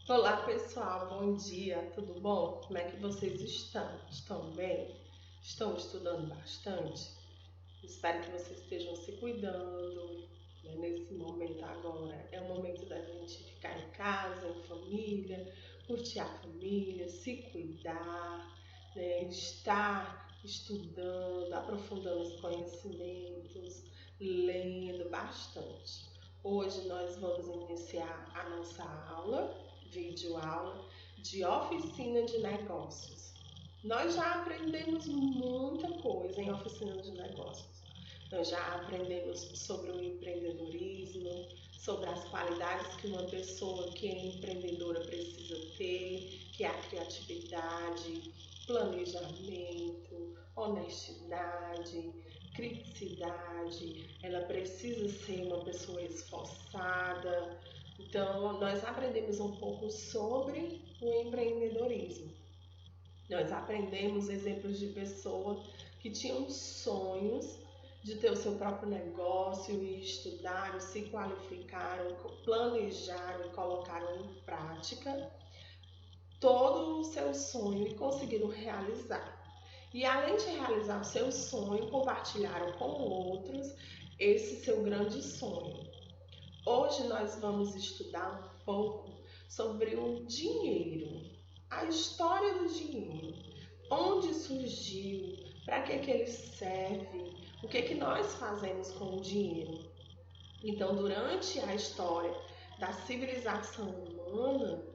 Olá pessoal, bom dia, tudo bom? Como é que vocês estão? Estão bem? Estão estudando bastante? Espero que vocês estejam se cuidando, né, nesse momento agora. É o momento da gente ficar em casa, em família, curtir a família, se cuidar, né, estar estudando, aprofundando os conhecimentos, lendo bastante. Hoje nós vamos iniciar a nossa aula, videoaula de oficina de negócios. Nós já aprendemos muita coisa em oficina de negócios. Nós já aprendemos sobre o empreendedorismo, sobre as qualidades que uma pessoa que é empreendedora precisa ter, que é a criatividade, planejamento, honestidade, criticidade. Ela precisa ser uma pessoa esforçada. Então, nós aprendemos um pouco sobre o empreendedorismo. Nós aprendemos exemplos de pessoas que tinham sonhos de ter o seu próprio negócio e estudaram, se qualificaram, planejaram e colocaram em prática todo o seu sonho e conseguiram realizar. E além de realizar o seu sonho, compartilharam com outros esse seu grande sonho. Hoje nós vamos estudar um pouco sobre o dinheiro, a história do dinheiro, onde surgiu, para que ele serve, o que nós fazemos com o dinheiro. Então, durante a história da civilização humana,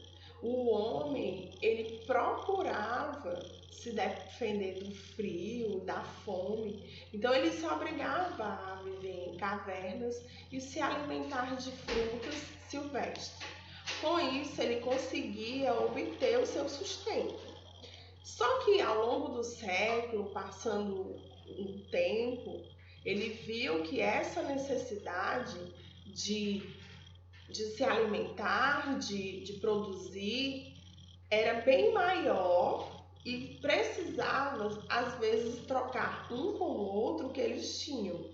o homem ele procurava se defender do frio, da fome. Então ele se obrigava a viver em cavernas e se alimentar de frutas silvestres. Com isso ele conseguia obter o seu sustento. Só que ao longo do século, passando um tempo, ele viu que essa necessidade de se alimentar, de produzir, era bem maior e precisava, às vezes, trocar um com o outro que eles tinham.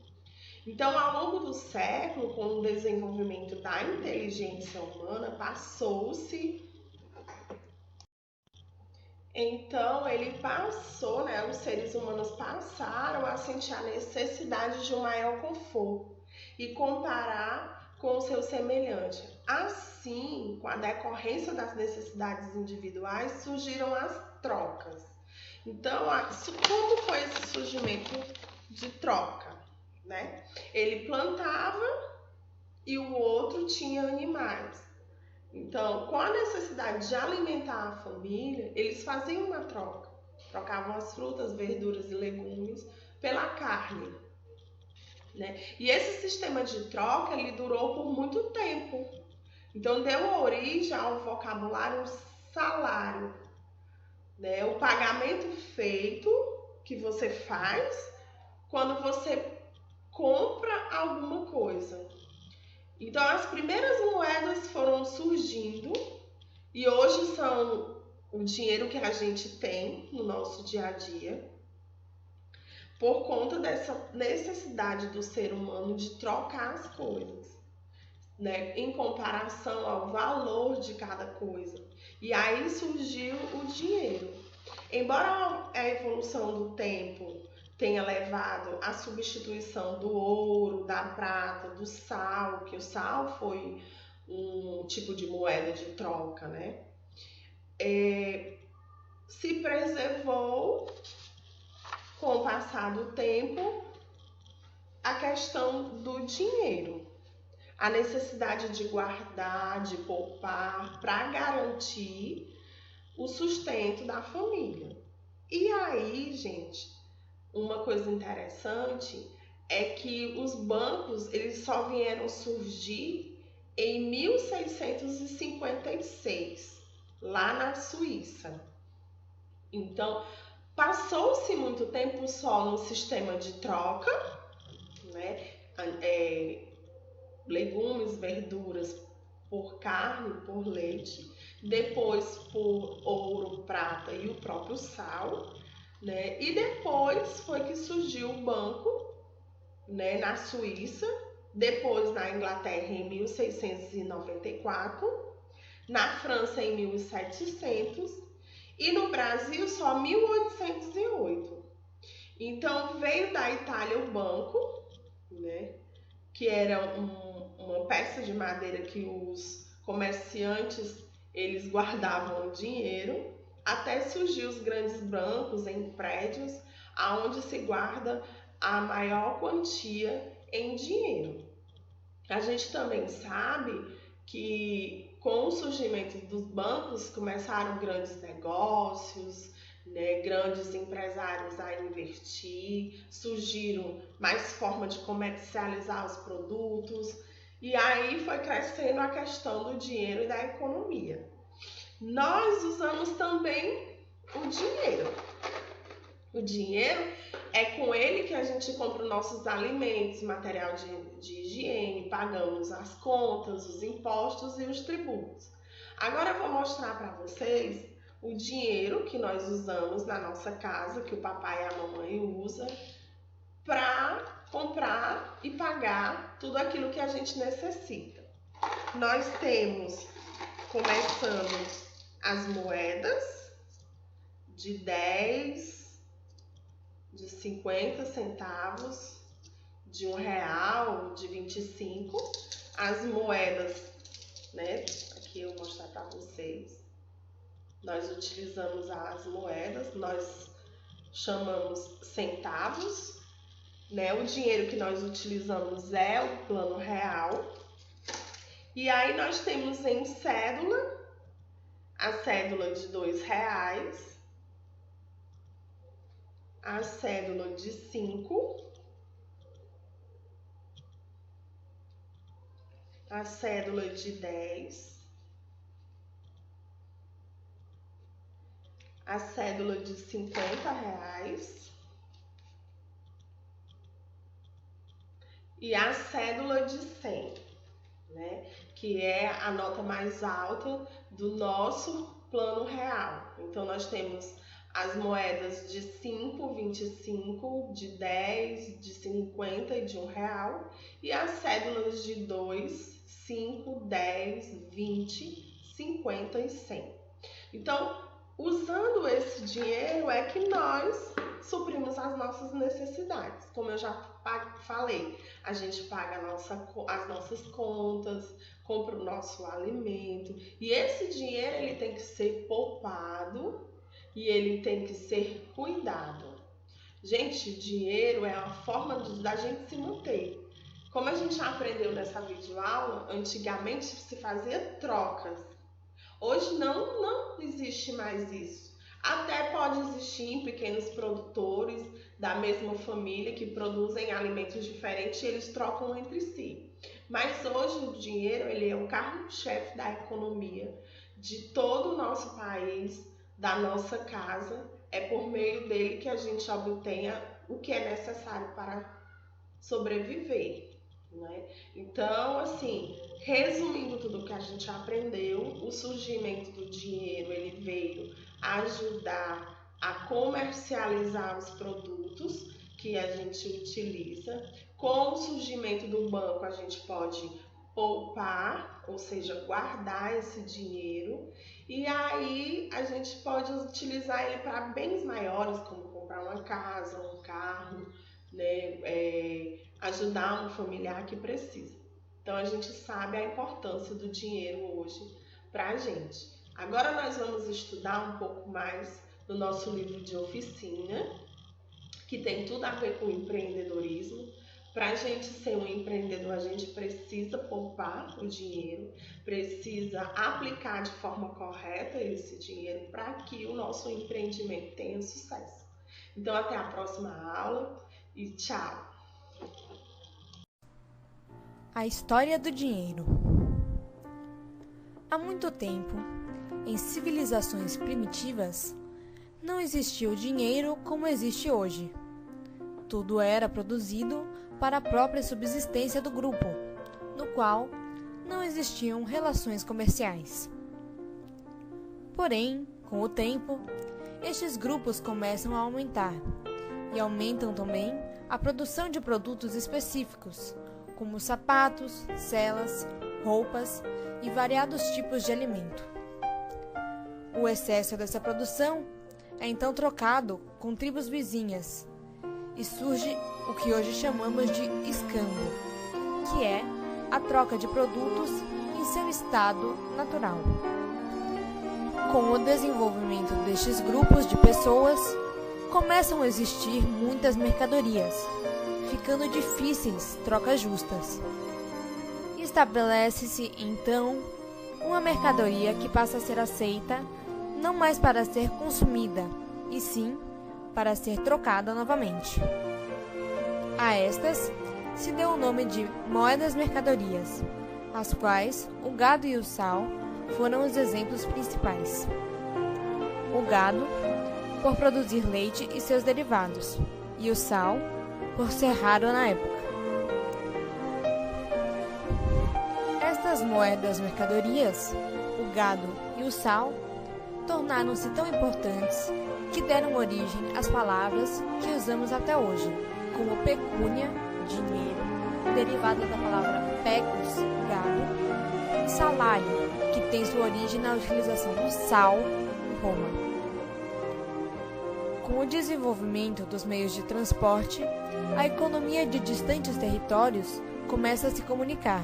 Então, ao longo do século, com o desenvolvimento da inteligência humana, os seres humanos passaram a sentir a necessidade de um maior conforto e comparar com o seu semelhante. Assim, com a decorrência das necessidades individuais, surgiram as trocas. Então, como foi esse surgimento de troca, né? Ele plantava e o outro tinha animais. Então, com a necessidade de alimentar a família, eles faziam uma troca. Trocavam as frutas, verduras e legumes pela carne, né? E esse sistema de troca ele durou por muito tempo. Então, deu origem ao vocabulário salário, né? O pagamento feito que você faz quando você compra alguma coisa. Então, as primeiras moedas foram surgindo e hoje são o dinheiro que a gente tem no nosso dia a dia, por conta dessa necessidade do ser humano de trocar as coisas, né, em comparação ao valor de cada coisa. E aí surgiu o dinheiro. Embora a evolução do tempo tenha levado à substituição do ouro, da prata, do sal, que o sal foi um tipo de moeda de troca, né? Se preservou, com o passar do tempo, a questão do dinheiro, a necessidade de guardar, de poupar, para garantir o sustento da família. E aí, gente, uma coisa interessante é que os bancos eles só vieram surgir em 1656, lá na Suíça. Então, passou-se muito tempo só no sistema de troca, né? Legumes, verduras por carne, por leite, depois por ouro, prata e o próprio sal, né? E depois foi que surgiu o banco, né, na Suíça, depois na Inglaterra em 1694, na França em 1700 e no Brasil só 1808. Então veio da Itália o banco, né, que era uma peça de madeira que os comerciantes eles guardavam o dinheiro, até surgir os grandes bancos em prédios, aonde se guarda a maior quantia em dinheiro. A gente também sabe que com o surgimento dos bancos começaram grandes negócios, né, grandes empresários a investir, surgiram mais formas de comercializar os produtos e aí foi crescendo a questão do dinheiro e da economia. Nós usamos também o dinheiro. O dinheiro é com ele que a gente compra os nossos alimentos, material de higiene, pagamos as contas, os impostos e os tributos. Agora eu vou mostrar para vocês o dinheiro que nós usamos na nossa casa, que o papai e a mamãe usam, para comprar e pagar tudo aquilo que a gente necessita. Nós temos, começando, as moedas de 10, de 50 centavos, de R$1, de 25, as moedas, né? Aqui eu vou mostrar para vocês. Nós utilizamos as moedas, nós chamamos centavos, né? O dinheiro que nós utilizamos é o plano real. E aí nós temos em cédula, a cédula de R$2, a cédula de 5, a cédula de 10, a cédula de R$50 e a cédula de 100, né? Que é a nota mais alta do nosso plano real. Então nós temos as moedas de 5, 25, de 10, de 50 e de R$1 e as cédulas de 2, 5, 10, 20, 50 e 100. Então, usando esse dinheiro é que nós suprimos as nossas necessidades. Como eu já falei, a gente paga as nossas contas, compra o nosso alimento e esse dinheiro ele tem que ser poupado e ele tem que ser cuidado. Gente, dinheiro é uma forma da gente se manter. Como a gente já aprendeu nessa videoaula, antigamente se fazia trocas. Hoje não existe mais isso. Até pode existir em pequenos produtores da mesma família que produzem alimentos diferentes e eles trocam entre si. Mas hoje o dinheiro ele é o carro-chefe da economia de todo o nosso país, da nossa casa. É por meio dele que a gente obtenha o que é necessário para sobreviver, né? Então, assim, resumindo tudo o que a gente aprendeu, o surgimento do dinheiro ele veio ajudar a comercializar os produtos que a gente utiliza. Com o surgimento do banco, a gente pode poupar, ou seja, guardar esse dinheiro, e aí a gente pode utilizar ele para bens maiores, como comprar uma casa, um carro, né? Ajudar um familiar que precisa. Então a gente sabe a importância do dinheiro hoje para a gente. Agora nós vamos estudar um pouco mais do nosso livro de oficina, que tem tudo a ver com empreendedorismo. Para a gente ser um empreendedor, a gente precisa poupar o dinheiro, precisa aplicar de forma correta esse dinheiro para que o nosso empreendimento tenha sucesso. Então até a próxima aula e tchau! A história do dinheiro. Há muito tempo, em civilizações primitivas, não existia o dinheiro como existe hoje. Tudo era produzido para a própria subsistência do grupo, no qual não existiam relações comerciais. Porém, com o tempo, estes grupos começam a aumentar, e aumentam também a produção de produtos específicos, como sapatos, celas, roupas e variados tipos de alimento. O excesso dessa produção é então trocado com tribos vizinhas e surge o que hoje chamamos de escambo, que é a troca de produtos em seu estado natural. Com o desenvolvimento destes grupos de pessoas, começam a existir muitas mercadorias, ficando difíceis trocas justas. Estabelece-se, então, uma mercadoria que passa a ser aceita não mais para ser consumida, e sim para ser trocada novamente. A estas se deu o nome de moedas mercadorias, as quais o gado e o sal foram os exemplos principais. O gado, por produzir leite e seus derivados, e o sal, por ser raro na época. Estas moedas mercadorias, o gado e o sal, tornaram-se tão importantes que deram origem às palavras que usamos até hoje, como pecúnia, dinheiro, derivada da palavra pecus, gado, e salário, que tem sua origem na utilização do sal em Roma. Com o desenvolvimento dos meios de transporte, a economia de distantes territórios começa a se comunicar,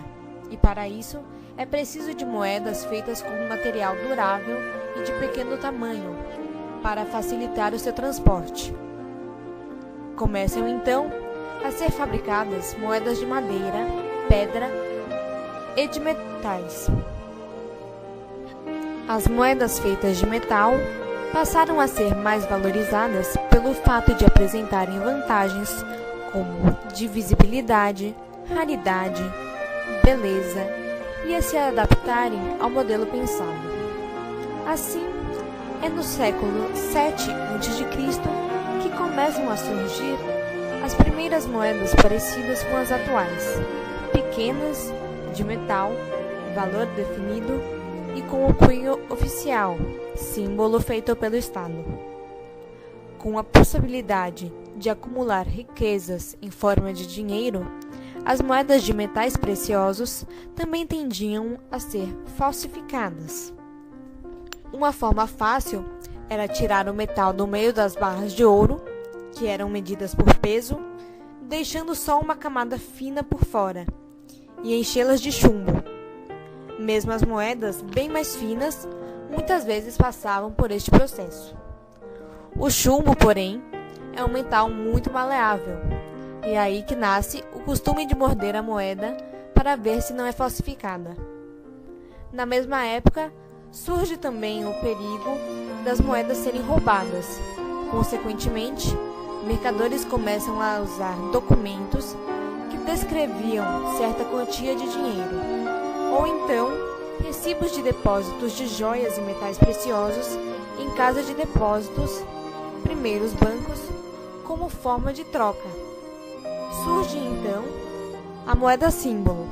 e para isso é preciso de moedas feitas com um material durável e de pequeno tamanho, para facilitar o seu transporte. Começam então a ser fabricadas moedas de madeira, pedra e de metais. As moedas feitas de metal passaram a ser mais valorizadas pelo fato de apresentarem vantagens como divisibilidade, raridade, beleza e a se adaptarem ao modelo pensado. Assim, é no século VII a.C. que começam a surgir as primeiras moedas parecidas com as atuais, pequenas, de metal, valor definido e com o cunho oficial, símbolo feito pelo Estado. Com a possibilidade de acumular riquezas em forma de dinheiro, as moedas de metais preciosos também tendiam a ser falsificadas. Uma forma fácil era tirar o metal do meio das barras de ouro, que eram medidas por peso, deixando só uma camada fina por fora, e enchê-las de chumbo. Mesmo as moedas bem mais finas muitas vezes passavam por este processo. O chumbo, porém, é um metal muito maleável, e é aí que nasce o costume de morder a moeda para ver se não é falsificada. Na mesma época, surge também o perigo das moedas serem roubadas. Consequentemente, mercadores começam a usar documentos que descreviam certa quantia de dinheiro, ou então recibos de depósitos de joias e metais preciosos em casa de depósitos, primeiros bancos, como forma de troca. Surge então a moeda símbolo.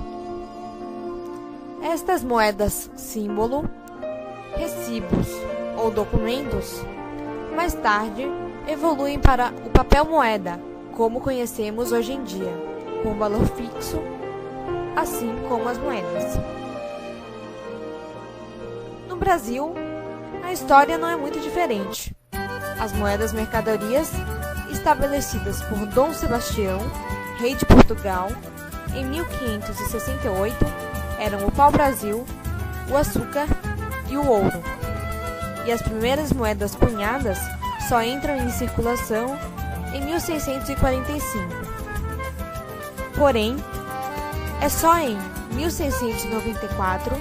Estas moedas símbolo, recibos ou documentos, mais tarde evoluem para o papel moeda, como conhecemos hoje em dia, com valor fixo, assim como as moedas. No Brasil, a história não é muito diferente. As moedas mercadorias, estabelecidas por Dom Sebastião, rei de Portugal, em 1568, eram o pau-brasil, o açúcar e o ouro. E as primeiras moedas cunhadas só entram em circulação em 1645. Porém, é só em 1694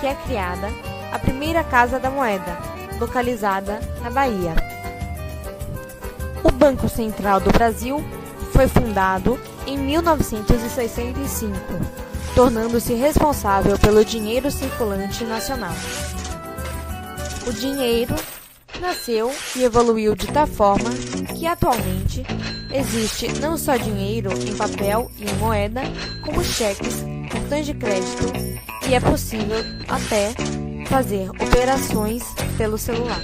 que é criada a primeira Casa da Moeda, localizada na Bahia. O Banco Central do Brasil foi fundado em 1965, tornando-se responsável pelo dinheiro circulante nacional. O dinheiro nasceu e evoluiu de tal forma que atualmente existe não só dinheiro em papel e em moeda, como cheques, cartões de crédito e é possível até fazer operações pelo celular.